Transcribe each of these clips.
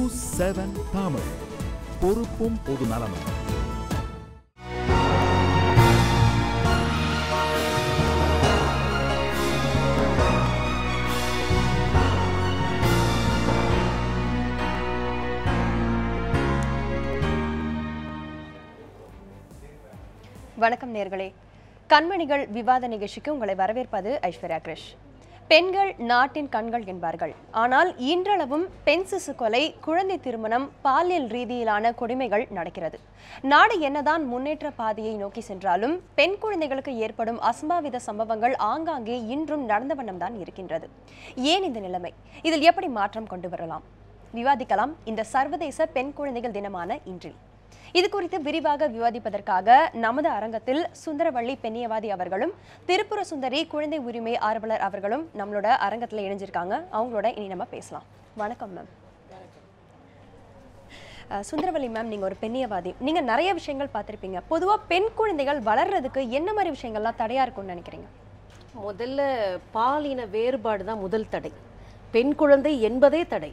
News 7 Tamil, பொறுப்பும் பொது நலமும். வணக்கம் நேர்களே, கண்மணிகள் விவாத நிகழ்ச்சிக்கு உங்களை வரவேற்பது ஐஸ்வர்யா கிருஷ். பெண்கள் நாட்டின் கண்கள் என்பார்கள். ஆனால் இன்றளவும் பெண் சிசு கொலை, குழந்தை திருமணம், பாலியல் ரீதியிலான கொடுமைகள் நடக்கிறது. நாடு என்னதான் முன்னேற்ற பாதையை நோக்கி சென்றாலும் பெண் குழந்தைகளுக்கு ஏற்படும் அசம்பாவித சம்பவங்கள் ஆங்காங்கே இன்றும் நடந்த வண்ணம்தான் இருக்கின்றது. ஏன் இந்த நிலைமை? இதில் எப்படி மாற்றம் கொண்டு வரலாம்? விவாதிக்கலாம் இந்த சர்வதேச பெண் குழந்தைகள் தினமான இன்றில். இது குறித்து விரிவாக விவாதிப்பதற்காக நமது அரங்கத்தில் சுந்தரவள்ளி பெண்ணியவாதி அவர்களும் திருப்புர சுந்தரி குழந்தை உரிமை ஆர்வலர் அவர்களும் நம்மளோட அரங்கத்தில் இணைஞ்சிருக்காங்க. அவங்களோட இனி நம்ம பேசலாம். வணக்கம் மேம். சுந்தரவள்ளி மேம், நீங்கள் ஒரு பெண்ணியவாதி, நீங்கள் நிறைய விஷயங்கள் பார்த்துருப்பீங்க. பொதுவாக பெண் குழந்தைகள் வளர்றதுக்கு என்ன மாதிரி விஷயங்கள்லாம் தடையாக இருக்கும்னு நினைக்கிறீங்க? முதல்ல பாலின வேறுபாடு தான் முதல் தடை. பெண் குழந்தை என்பதே தடை.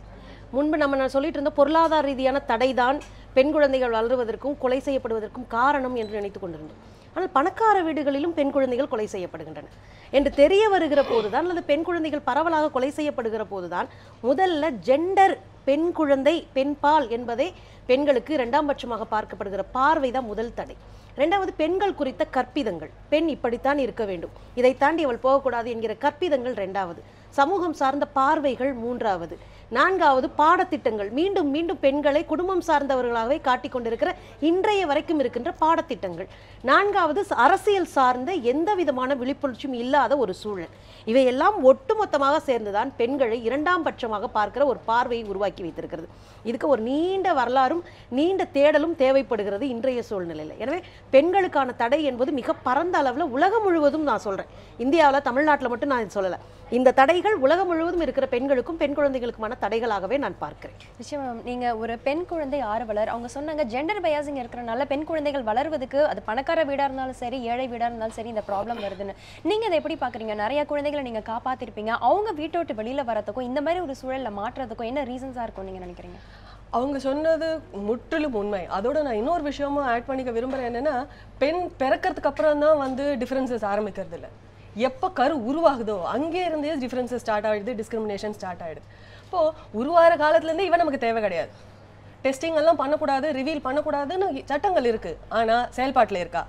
முன்பு நான் சொல்லிட்டு இருந்த பொருளாதார ரீதியான தடை தான் பெண் குழந்தைகள் வளருவதற்கும் கொலை செய்யப்படுவதற்கும் காரணம் என்று நினைத்து கொண்டிருந்தோம். ஆனால் பணக்கார வீடுகளிலும் பெண் குழந்தைகள் கொலை செய்யப்படுகின்றன என்று தெரிய வருகிற போதுதான், அல்லது பெண் குழந்தைகள் பரவலாக கொலை செய்யப்படுகிற போதுதான் முதல்ல ஜெண்டர், பெண் குழந்தை, பெண் பால் என்பதே பெண்களுக்கு இரண்டாம் பட்சமாக பார்க்கப்படுகிற பார்வை தான் முதல் தடை. ரெண்டாவது, பெண்கள் குறித்த கற்பிதங்கள். பெண் இப்படித்தான் இருக்க வேண்டும், இதை தாண்டி அவள் போகக்கூடாது என்கிற கற்பிதங்கள் ரெண்டாவது. சமூகம் சார்ந்த பார்வைகள் மூன்றாவது. நான்காவது, பாடத்திட்டங்கள். மீண்டும் மீண்டும் பெண்களை குடும்பம் சார்ந்தவர்களாகவே காட்டிக் கொண்டிருக்கிற இன்றைய வரைக்கும் இருக்கின்ற பாடத்திட்டங்கள். நான்காவது, அரசியல் சார்ந்த எந்த விதமான விழிப்புணர்ச்சியும் இல்லாத ஒரு சூழல். இவையெல்லாம் ஒட்டுமொத்தமாக சேர்ந்துதான் பெண்களை இரண்டாம் பட்சமாக பார்க்கிற ஒரு பார்வையை உருவாக்கி வைத்திருக்கிறது. இதுக்கு ஒரு நீண்ட வரலாறும் நீண்ட தேடலும் தேவைப்படுகிறது இன்றைய சூழ்நிலையில். எனவே பெண்களுக்கான தடை என்பது மிக பரந்த அளவில் உலகம் முழுவதும் நான் சொல்றேன். இந்தியாவில், தமிழ்நாட்டில் மட்டும் நான் சொல்லலை. இந்த தடைகள் உலகம் முழுவதும் இருக்கிற பெண்களுக்கும் பெண் குழந்தைகளுக்குமான தடைகளாகவே நான் பார்க்கிறேன். நிச்சயமா நீங்க ஒரு பெண் குழந்தை ஆர்வலர், அவங்க சொன்னாங்க ஜெண்டர் பயாசிங் இருக்கிறனால பெண் குழந்தைகள் வளர்வதற்கு, அது பணக்கார வீடா இருந்தாலும் சரி, ஏழை வீடா இருந்தாலும் சரி, இந்த ப்ராப்ளம் வருதுன்னு. நீங்க அதை எப்படி பாக்குறீங்க? நிறைய குழந்தைகளை நீங்க காப்பாத்திருப்பீங்க. அவங்க வீட்டை விட்டு வெளியில வரதுக்கும் இந்த மாதிரி ஒரு சூழல்ல மாற்றத்துக்கும் என்ன ரீசன்ஸா இருக்கும் நீங்க நினைக்கிறீங்க? அவங்க சொன்னது முற்றிலும் உண்மை. அதோட நான் இன்னொரு விஷயமும் ஆட் பண்ணிக்க விரும்புகிறேன். என்னென்னா, பெண் பிறக்கிறதுக்கு அப்புறம் தான் டிஃப்ரென்சஸ் ஆரம்பிக்கிறது இல்லை. எப்போ கரு உருவாகுதோ அங்கே இருந்தே டிஃப்ரென்சஸ் ஸ்டார்ட் ஆகிடுது, டிஸ்கிரிமினேஷன் ஸ்டார்ட் ஆகிடுது. இப்போது உருவாகிற காலத்துலேருந்து இவன் நமக்கு தேவை கிடையாது, டெஸ்டிங் எல்லாம் பண்ணக்கூடாது, ரிவீல் பண்ணக்கூடாதுன்னு சட்டங்கள் இருக்குது. ஆனால் செயல்பாட்டில் இருக்கா?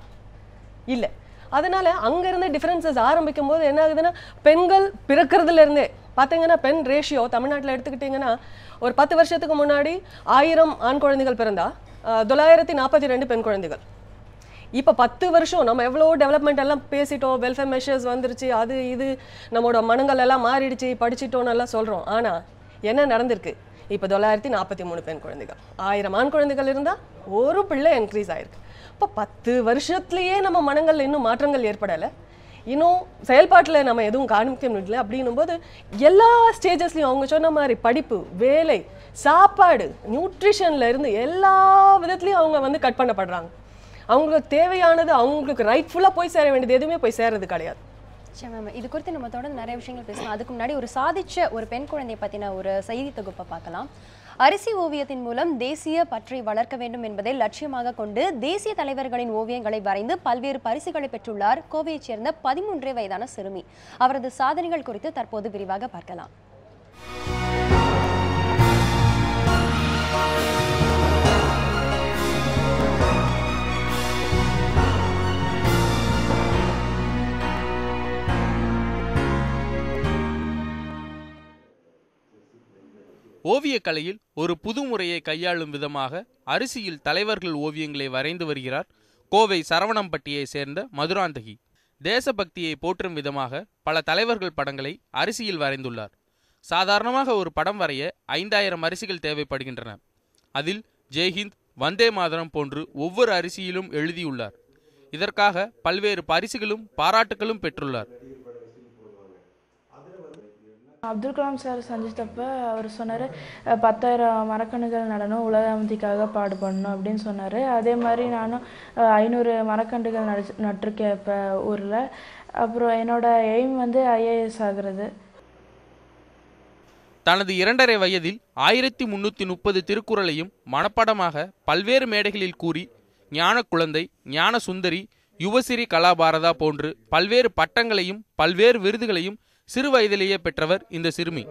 இல்லை. அதனால் அங்கேருந்தே டிஃப்ரென்சஸ் ஆரம்பிக்கும் போது என்ன ஆகுதுன்னா, பெண்கள் பிறக்கிறதுலேருந்தே பார்த்தீங்கன்னா, பெண் ரேஷியோ தமிழ்நாட்டில் எடுத்துக்கிட்டிங்கன்னா, ஒரு 10 வருஷத்துக்கு முன்னாடி 1000 ஆண் குழந்தைகள் பிறந்தா 942 பெண் குழந்தைகள். இப்போ 10 வருஷம் நம்ம எவ்வளோ டெவலப்மெண்ட் எல்லாம் பேசிட்டோம், வெல்ஃபேர் மெஷர்ஸ் வந்துருச்சு, அது இது நம்மளோட மனங்கள் எல்லாம் மாறிடுச்சு, படிச்சிட்டோன்னு எல்லாம் சொல்கிறோம். ஆனால் என்ன நடந்திருக்கு? இப்போ 943 பெண் குழந்தைகள். 1000 ஆண் குழந்தைகள் இருந்தால் ஒரு பிள்ளை இன்க்ரீஸ் ஆகிருக்கு. இப்போ 10 வருஷத்துலேயே நம்ம மனங்கள் இன்னும் மாற்றங்கள் ஏற்படலை, இன்னும் செயல்பாட்டில் நம்ம எதுவும் காமிக்க முடியல. அப்படின்னும் போது எல்லா ஸ்டேஜஸ்லையும் அவங்க சொன்ன மாதிரி படிப்பு, வேலை, சாப்பாடு, நியூட்ரிஷன்ல இருந்து எல்லா விதத்துலையும் அவங்க கட் பண்ணப்படுறாங்க. அவங்களுக்கு தேவையானது, அவங்களுக்கு ரைட்ஃபுல்லாக போய் சேர வேண்டியது எதுவுமே போய் சேர்றது கிடையாது. சரி மேம், இது குறித்து நம்ம தொடர்ந்து நிறைய விஷயங்கள் பேசலாம். அதுக்கு முன்னாடி ஒரு சாதிச்ச ஒரு பெண் குழந்தை பற்றின ஒரு செய்தி தொகுப்பை பார்க்கலாம். அரிசி ஓவியத்தின் மூலம் தேசிய பற்றை வளர்க்க வேண்டும் என்பதை லட்சியமாக கொண்டு தேசிய தலைவர்களின் ஓவியங்களை வரைந்து பல்வேறு பரிசுகளை பெற்றுள்ளார் கோவையைச் சேர்ந்த 13 வயதான சிறுமி. அவரது சாதனைகள் குறித்து தற்போது விரிவாக பார்க்கலாம். ஓவியக்கலையில் ஒரு புது முறையை கையாளும் விதமாக அரிசியில் தலைவர்கள் ஓவியங்களை வரைந்து வருகிறார் கோவை சரவணம்பட்டியை சேர்ந்த மதுராந்தகி. தேசபக்தியை போற்றும் விதமாக பல தலைவர்கள் படங்களை அரிசியில் வரைந்துள்ளார். சாதாரணமாக ஒரு படம் வரைய 5000 அரிசிகள் தேவைப்படுகின்றன. அதில் ஜெய்ஹிந்த், வந்தே மாதரம் போன்று ஒவ்வொரு அரிசியிலும் எழுதியுள்ளார். இதற்காக பல்வேறு பரிசுகளும் பாராட்டுகளும் பெற்றுள்ளார். அப்துல் கலாம் சார் சந்தித்தப்ப அவர் சொன்னார், 10,000 மரக்கன்றுகள் நடணும், உலக அமைதிக்காக பாடுபடணும் அப்படின்னு சொன்னார். அதே மாதிரி நானும் 500 மரக்கன்றுகள் நட்டிருக்கேன் இப்போ ஊரில். அப்புறம் என்னோட எய்ம் IAS ஆகிறது. தனது 2½ வயதில் 1330 திருக்குறளையும் மனப்பாடமாக பல்வேறு மேடைகளில் கூறி ஞான குழந்தை, ஞான சுந்தரி, யுவசிறி கலாபாரதா போன்று பல்வேறு பட்டங்களையும் பல்வேறு விருதுகளையும் சிறு வயதிலேயே பெற்றவர் இந்த சிறுமி.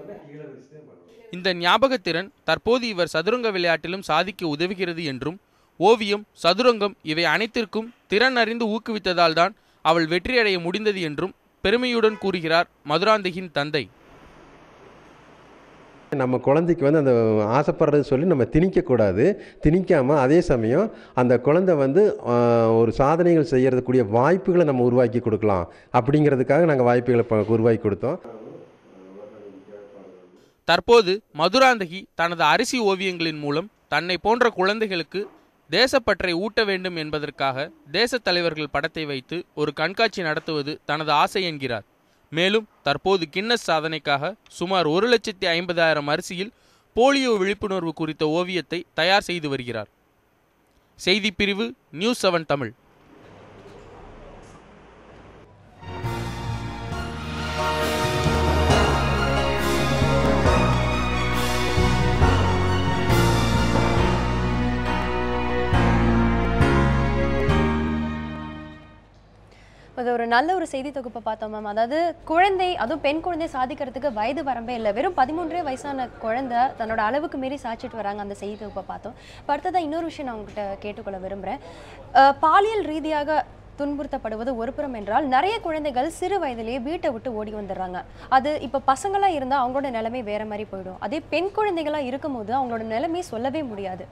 இந்த ஞாபகத்திறன் தற்போது இவர் சதுரங்க விளையாட்டிலும் சாதிக்க உதவுகிறது என்றும், ஓவியம், சதுரங்கம் இவை அனைத்திற்கும் திறன் அறிந்து ஊக்குவித்ததால் தான் அவள் வெற்றியடைய முடிந்தது என்றும் பெருமையுடன் கூறுகிறார் மதுராந்தகியின் தந்தை. நம்ம குழந்தைக்கு வந்து அந்த ஆசைப்படுறது சொல்லி நம்ம திணிக்கக்கூடாது. திணிக்காமல் அதே சமயம் அந்த குழந்தை வந்து ஒரு சாதனைகள் செய்யறதுக்கூடிய வாய்ப்புகளை நம்ம உருவாக்கி கொடுக்கலாம். அப்படிங்கிறதுக்காக நாங்கள் வாய்ப்புகளை உருவாக்கி கொடுத்தோம். தற்போது மதுராந்தகி தனது அரிசி ஓவியங்களின் மூலம் தன்னை போன்ற குழந்தைகளுக்கு தேசப்பற்றை ஊட்ட வேண்டும் என்பதற்காக தேசத் தலைவர்கள் படத்தை வைத்து ஒரு கண்காட்சி நடத்துவது தனது ஆசை என்கிறார். மேலும் தற்போது கின்னஸ் சாதனைக்காக சுமார் 1,50,000 அரிசியில் போலியோ விழிப்புணர்வு குறித்த ஓவியத்தை தயார் செய்து வருகிறார். செய்திப்பிரிவு நியூஸ் 7 தமிழ். அது ஒரு நல்ல ஒரு செய்தி தொகுப்பை பார்த்தோம் மேம். அதாவது குழந்தை, அதுவும் பெண் குழந்தை சாதிக்கிறதுக்கு வயது வரம்பே இல்லை. வெறும் 13 வயசான குழந்தை தன்னோட அளவுக்கு மீறி சாதிச்சுட்டு வராங்க. அந்த செய்தி தொகுப்பை பார்த்தோம். அடுத்ததான் இன்னொரு விஷயம் நான் உங்ககிட்ட கேட்டுக்கொள்ள விரும்புகிறேன். பாலியல் ரீதியாக துன்புறுத்தப்படுவது ஒரு புறம் என்றால், நிறைய குழந்தைகள் சிறு வயதிலேயே வீட்டை விட்டு ஓடி வந்துடுறாங்க. அது இப்போ பசங்களாக இருந்தால் அவங்களோட நிலைமை வேற மாதிரி போயிடும். அதே பெண் குழந்தைகளாக இருக்கும்போது அவங்களோட நிலைமையை சொல்லவே முடியாது.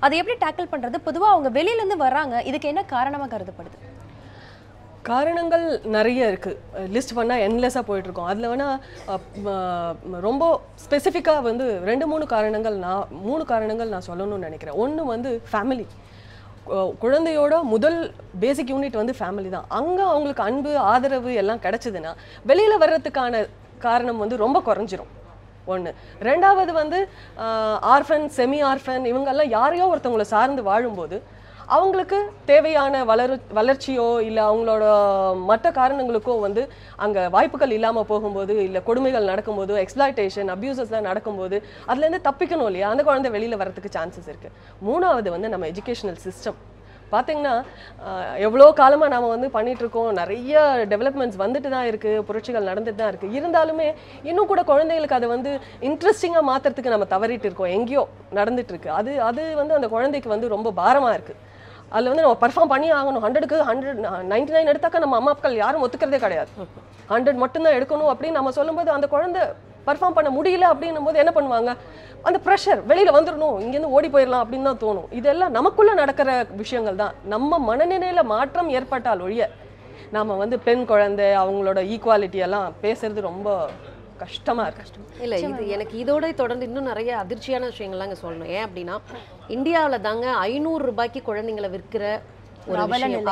அதை எப்படி டேக்கிள் பண்ணுறது? பொதுவாக அவங்க வெளியிலேருந்து வர்றாங்க, இதுக்கு என்ன காரணமாக கருதப்படுது? காரணங்கள் நிறைய இருக்குது. லிஸ்ட் பண்ணால் என்லெஸ்ஸாக போயிட்டுருக்கோம். அதில் வேணால் ரொம்ப ஸ்பெசிஃபிக்காக வந்து 2-3 காரணங்கள் நான் சொல்லணும்னு நினைக்கிறேன். ஒன்று வந்து ஃபேமிலி. குழந்தையோட முதல் பேசிக் யூனிட் வந்து ஃபேமிலி தான். அங்கே அவங்களுக்கு அன்பு, ஆதரவு எல்லாம் கிடச்சிதுன்னா வெளியில் வர்றதுக்கான காரணம் வந்து ரொம்ப குறைஞ்சிரும். ஒன்று. ரெண்டாவது வந்து ஆர்ஃபன், செமி ஆர்ஃபன் இவங்கெல்லாம் யாரையோ ஒருத்தவங்களை சார்ந்து வாழும்போது அவங்களுக்கு தேவையான வளர்ச்சியோ இல்லை அவங்களோட மற்ற காரணங்களுக்கோ வந்து அங்கே வாய்ப்புகள் இல்லாமல் போகும்போது, இல்லை கொடுமைகள் நடக்கும்போது, எக்ஸ்ப்ளாய்டேஷன், அப்யூசஸ்லாம் நடக்கும்போது அதுலேருந்து தப்பிக்கணும் இல்லையா, அந்த குழந்தை வெளியில் வரதுக்கு சான்சஸ் இருக்குது. மூணாவது வந்து நம்ம எஜுகேஷனல் சிஸ்டம். பார்த்தீங்கன்னா எவ்வளோ காலமாக நாம் வந்து பண்ணிகிட்ருக்கோம், நிறைய டெவலப்மெண்ட்ஸ் வந்துட்டு தான் இருக்குது, புரட்சிகள் நடந்துட்டு தான் இருக்குது. இருந்தாலுமே இன்னும் கூட குழந்தைகளுக்கு அதை வந்து இன்ட்ரெஸ்டிங்காக மாற்றுறதுக்கு நம்ம தவறிட்டு இருக்கோம். எங்கேயோ நடந்துகிட்ருக்கு. அது வந்து அந்த குழந்தைக்கு வந்து ரொம்ப பாரமாக இருக்குது. அதில் வந்து நம்ம பர்ஃபார்ம் பண்ணி ஆகணும். 100க்கு 99 எடுத்தாக்கா நம்ம அம்மா அப்பாக்கள் யாரும் ஒத்துக்கிறதே கிடையாது. 100 மட்டும்தான் எடுக்கணும் அப்படின்னு நம்ம சொல்லும்போது அந்த குழந்தை பர்ஃபார்ம் பண்ண முடியல அப்படின்னும் போது என்ன பண்ணுவாங்க, அந்த ப்ரெஷர் வெளியில் வந்துடணும், இங்கேருந்து ஓடி போயிடலாம் அப்படின்னு தான் தோணும். இதெல்லாம் நமக்குள்ளே நடக்கிற விஷயங்கள் தான். நம்ம மனநிலையில் மாற்றம் ஏற்பட்டால் ஒழிய நாம் வந்து பெண் குழந்தை அவங்களோட ஈக்குவாலிட்டி எல்லாம் பேசுறது ரொம்ப கஷ்டமாக இருக்கு. இல்லை, இது எனக்கு இதோட தொடர்ந்து இன்னும் நிறைய அதிர்ச்சியான விஷயங்கள்லாம் இங்கே சொல்லணும். ஏன் அப்படின்னா, இந்தியாவில் தாங்க 500 ரூபாய்க்கு குழந்தைங்களை விற்கிற ஒரு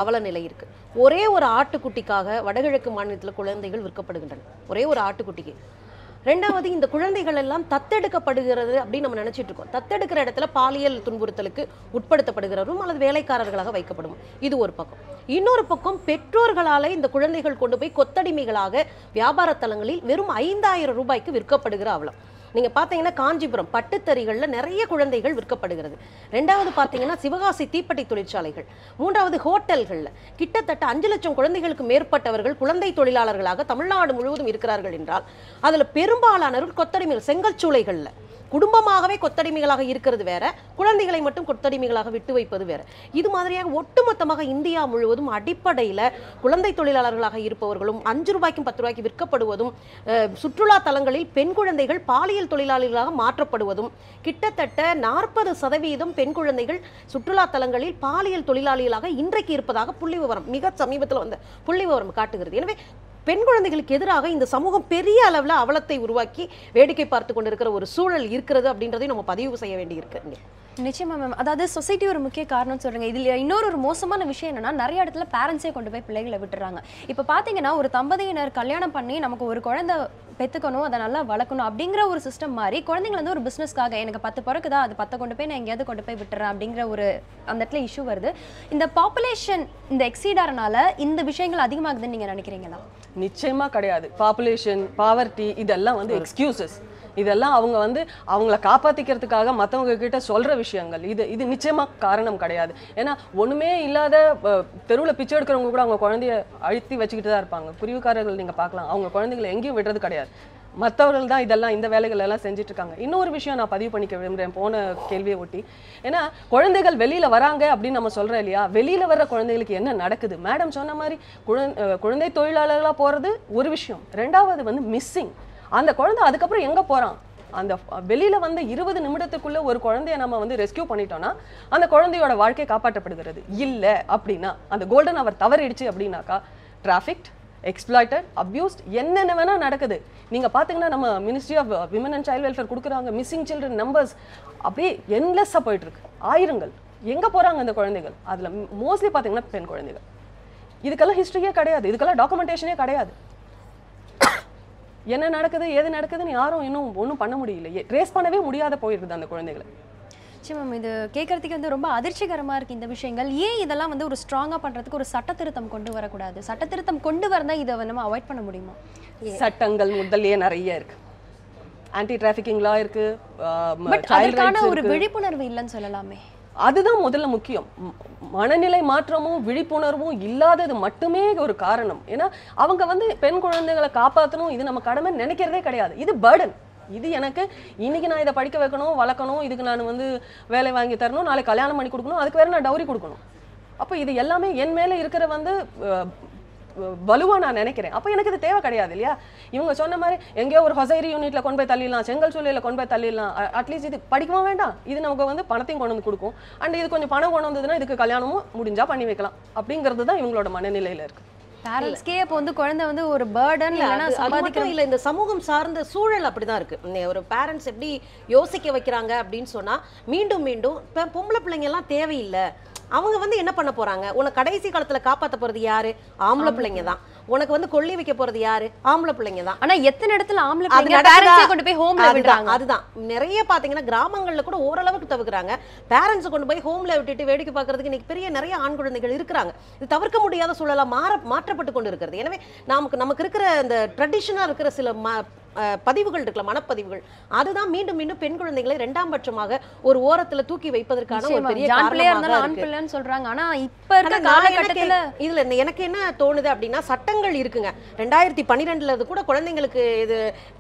அவல நிலை இருக்கு. ஒரே ஒரு ஆட்டுக்குட்டிக்காக வடகிழக்கு மாநிலத்தில் குழந்தைகள் விற்கப்படுகின்றன. ஒரே ஒரு ஆட்டுக்குட்டிக்கு. ரெண்டாவது, இந்த குழந்தைகள் எல்லாம் தத்தெடுக்கப்படுகிறது அப்படின்னு நம்ம நினைச்சிட்டு இருக்கோம். தத்தெடுக்கிற இடத்துல பாலியல் துன்புறுத்தலுக்கு உட்படுத்தப்படுகிறவரும் அல்லது வேலைக்காரர்களாக வைக்கப்படும். இது ஒரு பக்கம். இன்னொரு பக்கம், பெற்றோர்களாலே இந்த குழந்தைகள் கொண்டு போய் கொத்தடிமைகளாக வியாபார தலங்களில் வெறும் 5,000 ரூபாய்க்கு விற்கப்படுகிற அவலம். நீங்கள் பார்த்தீங்கன்னா காஞ்சிபுரம் பட்டுத்தறிகளில் நிறைய குழந்தைகள் விற்கப்படுகிறது. ரெண்டாவது பார்த்தீங்கன்னா சிவகாசி தீப்பெட்டி தொழிற்சாலைகள். மூன்றாவது ஹோட்டல்களில் கிட்டத்தட்ட 5 லட்சம் குழந்தைகளுக்கு மேற்பட்டவர்கள் குழந்தை தொழிலாளர்களாக தமிழ்நாடு முழுவதும் இருக்கிறார்கள் என்றால் அதில் பெரும்பாலானவர்கள் கொத்தடிமைகள். செங்கற்சூளைகளில் குடும்பமாகவே கொத்தடிமைகளாக இருக்கிறது வேற, குழந்தைகளை மட்டும் கொத்தடிமைகளாக விட்டு வைப்பது வேற. இது மாதிரியாக ஒட்டுமொத்தமாக இந்தியா முழுவதும் அடிப்படையில் குழந்தை தொழிலாளர்களாக இருப்பவர்களும் 5 ரூபாய்க்கும் 10 ரூபாய்க்கு விற்கப்படுவதும், சுற்றுலா தலங்களில் பெண் குழந்தைகள் பாலியல் தொழிலாளர்களாக மாற்றப்படுவதும், கிட்டத்தட்ட 40% பெண் குழந்தைகள் சுற்றுலா தலங்களில் பாலியல் தொழிலாளிகளாக இன்றைக்கு இருப்பதாக புள்ளி விவரம், மிக சமீபத்தில் வந்த புள்ளி விவரம் காட்டுகிறது. எனவே பெண் குழந்தைகளுக்கு எதிராக இந்த சமூகம் பெரிய அளவில் அவலத்தை உருவாக்கி வேடிக்கை பார்த்து கொண்டிருக்கிற ஒரு சூழல் இருக்கிறது அப்படின்றதையும் நம்ம பதிவு செய்ய வேண்டியிருக்கு. நிச்சயமா மேம். அதாவது சொசைட்டி ஒரு முக்கிய காரணம் சொல்றீங்க. இதுல இன்னொரு மோசமான விஷயம் என்னன்னா, நிறைய இடத்துல பேரண்ட்ஸே கொண்டு போய் பிள்ளைகளை விட்டுறாங்க. இப்ப பாத்தீங்கன்னா ஒரு தம்பதியினர் கல்யாணம் பண்ணி நமக்கு ஒரு குழந்தை பெற்றுக்கணும், அதை நல்லா வளர்க்கணும் அப்படிங்கிற ஒரு சிஸ்டம் மாதிரி குழந்தைங்களை வந்து ஒரு பிஸ்னஸ்க்காக எனக்கு 10 பிறக்குதா அது 10 கொண்டு போய் நான் எங்கேயாவது கொண்டு போய் விட்டுறேன் அப்படிங்கிற ஒரு அந்த இடத்துல இஷ்யூ வருது. இந்த பாப்புலேஷன் இந்த எக்ஸீடாரனால இந்த விஷயங்கள் அதிகமாகுதுன்னு நீங்கள் நினைக்கிறீங்களா? நிச்சயமாக கிடையாது. பாப்புலேஷன், பாவர்ட்டி இதெல்லாம் வந்து எக்ஸ்கியூசஸ். இதெல்லாம் அவங்க வந்து அவங்கள காப்பாற்றிக்கிறதுக்காக மற்றவங்க கிட்ட சொல்கிற விஷயங்கள். இது நிச்சயமாக காரணம் கிடையாது. ஏன்னா ஒன்றுமே இல்லாத தெருவில் பிச்சை எடுக்கிறவங்க கூட அவங்க குழந்தைய அழுத்தி வச்சுக்கிட்டு தான் இருப்பாங்க. குருவிக்காரர்கள் நீங்கள் பார்க்கலாம், அவங்க குழந்தைங்களை எங்கேயும் விடுறது கிடையாது. மற்றவர்கள் தான் இதெல்லாம் இந்த வேலைகள் எல்லாம் செஞ்சுட்டு இருக்காங்க. இன்னொரு விஷயம் நான் பதிவு பண்ணிக்க விரும்புகிறேன் போன கேள்வியை ஒட்டி. ஏன்னா குழந்தைகள் வெளியில் வராங்க அப்படின்னு நம்ம சொல்கிறோம் இல்லையா, வெளியில் வர்ற குழந்தைகளுக்கு என்ன நடக்குது? மேடம் சொன்ன மாதிரி குழந்தை தொழிலாளர்களாக போகிறது ஒரு விஷயம். ரெண்டாவது வந்து மிஸ்ஸிங். அந்த குழந்தை அதுக்கப்புறம் எங்கே போகிறான்? அந்த வெளியில் வந்து 20 நிமிடத்துக்குள்ளே ஒரு குழந்தைய நம்ம வந்து ரெஸ்கியூ பண்ணிட்டோம்னா அந்த குழந்தையோட வாழ்க்கை காப்பாற்றப்படுகிறது. இல்லை அப்படின்னா அந்த கோல்டன் அவர் தவறிடுச்சு அப்படின்னாக்கா டிராஃபிக்ட், எக்ஸ்ப்ளாய்டட், அப்யூஸ்ட் என்னென்ன வேணால் நடக்குது. நீங்கள் பார்த்தீங்கன்னா நம்ம ministry of women and child welfare கொடுக்குறாங்க. மிஸ்ஸிங் சில்ட்ரன் நம்பர்ஸ் அப்படியே என்லெஸ்ஸாக போயிட்டுருக்கு. ஆயிரங்கள். எங்கே போகிறாங்க அந்த குழந்தைகள்? அதில் மோஸ்ட்லி பார்த்தீங்கன்னா பெண் குழந்தைகள். இதுக்கெல்லாம் ஹிஸ்ட்ரியே கிடையாது, இதுக்கெல்லாம் டாக்குமெண்டேஷனே கிடையாது. என்ன நடக்குது ஏது நடக்குதுன்னு யாரும் இன்னும் ஒன்றும் பண்ண முடியல, ட்ரேஸ் பண்ணவே முடியாத போயிருக்குது அந்த குழந்தைகளை. சரி மேம், இது கேட்கறதுக்கு வந்து ரொம்ப அதிர்ச்சிகரமாக இருக்குது இந்த விஷயங்கள். ஏன் இதெல்லாம் வந்து ஒரு ஸ்ட்ராங்காக பண்ணுறதுக்கு ஒரு சட்ட திருத்தம் கொண்டு வரக்கூடாது? சட்ட திருத்தம் கொண்டு வரதான் இதை நம்ம அவாய்ட் பண்ண முடியுமா? சட்டங்கள் முதல்லையே நிறைய இருக்கு. ஆன்டி டிராஃபிக்கிங் லா இருக்கு. அதற்கான ஒரு விழிப்புணர்வு இல்லைன்னு சொல்லலாமே. அதுதான் முதல்ல முக்கியம். மனநிலை மாற்றமும் விழிப்புணர்வும் இல்லாதது மட்டுமே ஒரு காரணம். ஏன்னா அவங்க வந்து பெண் குழந்தைகளை காப்பாற்றணும், இது நம்ம கடமை நினைக்கிறதே கிடையாது. இது பர்டன். இது எனக்கு இன்னைக்கு நான் இதை படிக்க வைக்கணும், வளர்க்கணும், இதுக்கு நான் வந்து வேலை வாங்கி தரணும், நாளைக்கு கல்யாணம் பண்ணி கொடுக்கணும், அதுக்கு வேற நான் டவுரி கொடுக்கணும். அப்போ இது எல்லாமே என் மேலே இருக்கிற வந்து வலுவா நான் நினைக்கிறேன். அப்போ எனக்கு இது தேவை கிடையாது இல்லையா? இவங்க சொன்ன மாதிரி எங்கேயோ ஒரு ஹொசைரி யூனிட்ல கொண்டு போய் தள்ளிடலாம், செங்கல் சூளையில கொண்டு போய் தள்ளிடலாம். அட்லீஸ்ட் இது படிக்கவும் வேண்டாம், இது நமக்கு வந்து பணத்தையும் கொண்டு வந்து கொடுக்கும். அண்ட் இது கொஞ்சம் பணம் கொண்டு வந்ததுன்னா இதுக்கு கல்யாணமும் முடிஞ்சா பண்ணி வைக்கலாம். அப்படிங்கிறது தான் இவங்களோட மனநிலையில இருக்கு. பேரண்ட்ஸ்க்கே இப்போ வந்து குழந்தை வந்து ஒரு பர்டன் இல்லைன்னா சம்பாதிக்கணும் இல்லை. இந்த சமூகம் சார்ந்த சூழல் அப்படிதான் இருக்கு. ஒரு பேரண்ட்ஸ் எப்படி யோசிக்க வைக்கிறாங்க அப்படின்னு சொன்னா மீண்டும் மீண்டும் இப்போ பொம்பளை பிள்ளைங்க எல்லாம் தேவையில்லை. அவங்க வந்து என்ன பண்ண போறாங்க? உனக்கு கடைசி காலத்துல காப்பாற்ற போறது யாரு? ஆம்பளை பிள்ளைங்க தான். உனக்கு வந்து கொள்ளி வைக்க போறது யாரு? ஆம்பளை பிள்ளைங்க தான். ஆனா எத்தனை இடத்துல ஆம்பளை பிள்ளைங்க பேரண்ட்ஸே கொண்டு போய் ஹோம்ல விடுறாங்க. அதுதான் நிறைய பாத்தீங்கன்னா கிராமங்கள்ல கூட ஓரளவுக்கு தவிர்க்கிறாங்க. பேரண்ட்ஸ் கொண்டு போய் ஹோம்ல விட்டுட்டு வேடிக்கை பார்க்கறதுக்கு இன்னைக்கு பெரிய நிறைய ஆண் குழந்தைகள் இருக்கிறாங்க. இது தவிர்க்க முடியாத சூழலா மாற்றப்பட்டு கொண்டு இருக்கிறது. எனவே நமக்கு இருக்கிற இந்த ட்ரெடிஷனா இருக்கிற சில பதிவுகள் இருக்குல்ல, மனப்பதிவுகள், அதுதான் மீண்டும் மீண்டும் பெண் குழந்தைகளை இரண்டாம் பட்சமாக ஒரு ஓரத்துல தூக்கி வைப்பதற்கான ஒரு பெரிய காரணமாக சொல்றாங்க. ஆனா இப்ப இருக்க காலகட்டத்துல இதுல எனக்கு என்ன தோணுது அப்படின்னா, சட்டங்கள் இருக்குங்க. 2012ல அது கூட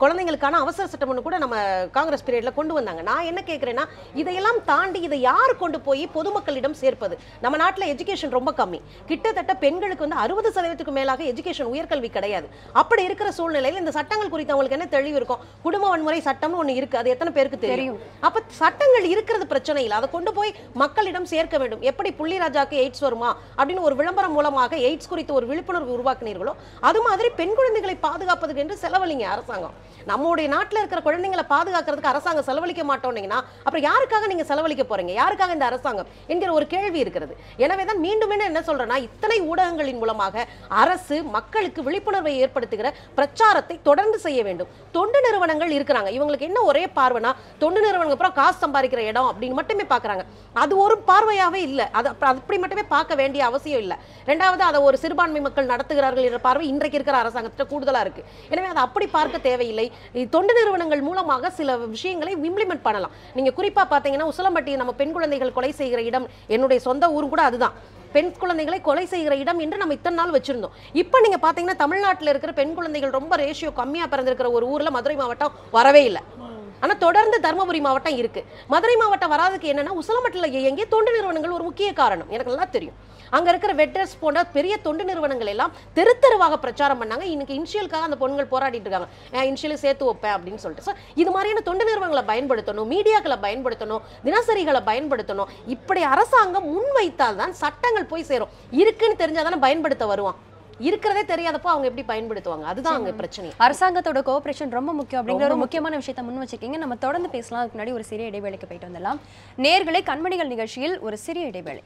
குழந்தைங்களுக்கான அவசர சட்டம் ஒன்று கூட நம்ம காங்கிரஸ் பீரியட்ல கொண்டு வந்தாங்க. நான் என்ன கேட்கிறேன்னா, இதையெல்லாம் தாண்டி இதை யார் கொண்டு போய் பொதுமக்களிடம் சேர்ப்பது? நம்ம நாட்டுல எஜுகேஷன் ரொம்ப கம்மி. கிட்டத்தட்ட பெண்களுக்கு வந்து 60% மேலாக எஜுகேஷன் உயர்கல்வி கிடையாது. அப்படி இருக்கிற சூழ்நிலையில் இந்த சட்டங்கள் குறித்து அவங்களுக்கு என்ன தெளிவு இருக்கும்? குடும்ப வன்முறை சட்டம்னு ஒண்ணு இருக்கு, அது எத்தனை பேருக்கு தெரியும்? அப்ப சட்டங்கள் இருக்கிறது பிரச்சனை இல்லை, அதை கொண்டு போய் மக்களிடம் சேர்க்க வேண்டும். எப்படி புள்ளிராஜாக்கு எய்ட்ஸ் வருமா அப்படின்னு ஒரு விளம்பரம் மூலமாக எய்ட்ஸ் குறித்து ஒரு விழிப்புணர்வு உருவாக்கினீர்களோ, அது மாதிரி பெண் குழந்தைகளை பாதுகாப்பதுக்கு என்று செலவழிங்க அரசாங்கம். நம்முடைய நாட்டில் இருக்கிற குழந்தைகளை பாதுகாக்கிறதுக்கு அரசாங்கம் செலவழிக்க மாட்டோம்னீங்கன்னா அப்புறம் யாருக்காக நீங்க செலவழிக்க போறீங்க? யாருக்காக இந்த அரசாங்கம் என்கிற ஒரு கேள்வி இருக்கிறது. எனவேதான் மீண்டும் என்ன சொல்றேன்னா, இத்தனை ஊடகங்களின் மூலமாக அரசு மக்களுக்கு விழிப்புணர்வை ஏற்படுத்துகிற பிரச்சாரத்தை தொடர்ந்து செய்ய வேண்டும். தொண்டு நிறுவனங்கள் இருக்கிறாங்க, இவங்களுக்கு என்ன ஒரே பார்வைனா தொண்டு நிறுவனங்கள் அப்புறம் காசு சம்பாதிக்கிற இடம் அப்படின்னு மட்டுமே பாக்குறாங்க. அது ஒரு பார்வையாவே இல்லை, அது அப்படி மட்டுமே பார்க்க வேண்டிய அவசியம் இல்லை. ரெண்டாவது, அதை ஒரு சிறுபான்மை மக்கள் நடத்துகிறார்கள் என்ற பார்வை இன்றைக்கு இருக்கிற அரசாங்கத்திட்ட கூடுதலா இருக்கு. எனவே அதை அப்படி பார்க்க தேவையில்லை. தொண்டு நிறுவனங்கள் மூலமாக சில விஷயங்களை இம்ப்ளிமெண்ட் பண்ணலாம். நீங்க குறிப்பா பாத்தீங்கன்னா, உசிலம்பட்டி நம்ம பெண் குழந்தைகள் கொலை செய்கிற இடம், என்னுடைய சொந்த ஊரும் கூட அதுதான். பெண் குழந்தைகளை கொலை செய்கிற இடம் என்று நம்ம இத்தனை நாள் வச்சிருந்தோம். இப்போ நீங்க பாத்தீங்கன்னா, தமிழ்நாட்டில் இருக்கிற பெண் குழந்தைகள் ரொம்ப ரேஷியோ கம்மியா பிறந்திருக்கிற ஒரு ஊர்ல மதுரை மாவட்டம் வரவே இல்லை. ஆனா தொடர்ந்து தர்மபுரி மாவட்டம் இருக்கு. மதுரை மாவட்டம் வராதுக்கு என்னன்னா, உசிலம்பட்டில் எங்கே தொண்டு நிறுவனங்கள் ஒரு முக்கிய காரணம். எனக்கு நல்லா தெரியும். அங்க இருக்கிற வெட்டர்ஸ் போன்ற பெரிய தொண்டு நிறுவனங்கள் எல்லாம் தெரு தெருவாக பிரச்சாரம் பண்ணாங்க. இன்னைக்கு இனிஷியலுக்காக அந்த பொண்ணுகள் போராடிட்டு இருக்காங்க, இனிஷியலி சேர்த்து வைப்பேன் அப்படின்னு சொல்லிட்டு. ஸோ இது மாதிரியான தொண்டு நிறுவனங்களை பயன்படுத்தணும், மீடியாக்களை பயன்படுத்தணும், தினசரிகளை பயன்படுத்தணும். இப்படி அரசாங்கம் முன்வைத்தால் தான் சட்டங்கள் போய் சேரும். இருக்குன்னு தெரிஞ்சாதானே பயன்படுத்த வருவான். இருக்கிறதே தெரியாதப்போ அவங்க எப்படி பயன்படுத்துவாங்க? அதுதான் அங்க பிரச்சனை. அரசாங்கத்தோட கோஆபரேஷன் ரொம்ப முக்கியம் அப்படிங்கிற ஒரு முக்கியமான விஷயத்தை முன் வச்சிருக்கீங்க. நம்ம தொடர்ந்து பேசலாம். அதுக்கு முன்னாடி ஒரு சிறிய இடைவேளைக்கு போயிட்டு வந்துடலாம். நேயர்களே, கண்மணிகள் நிகழ்ச்சியில் ஒரு சிறிய இடைவேளை.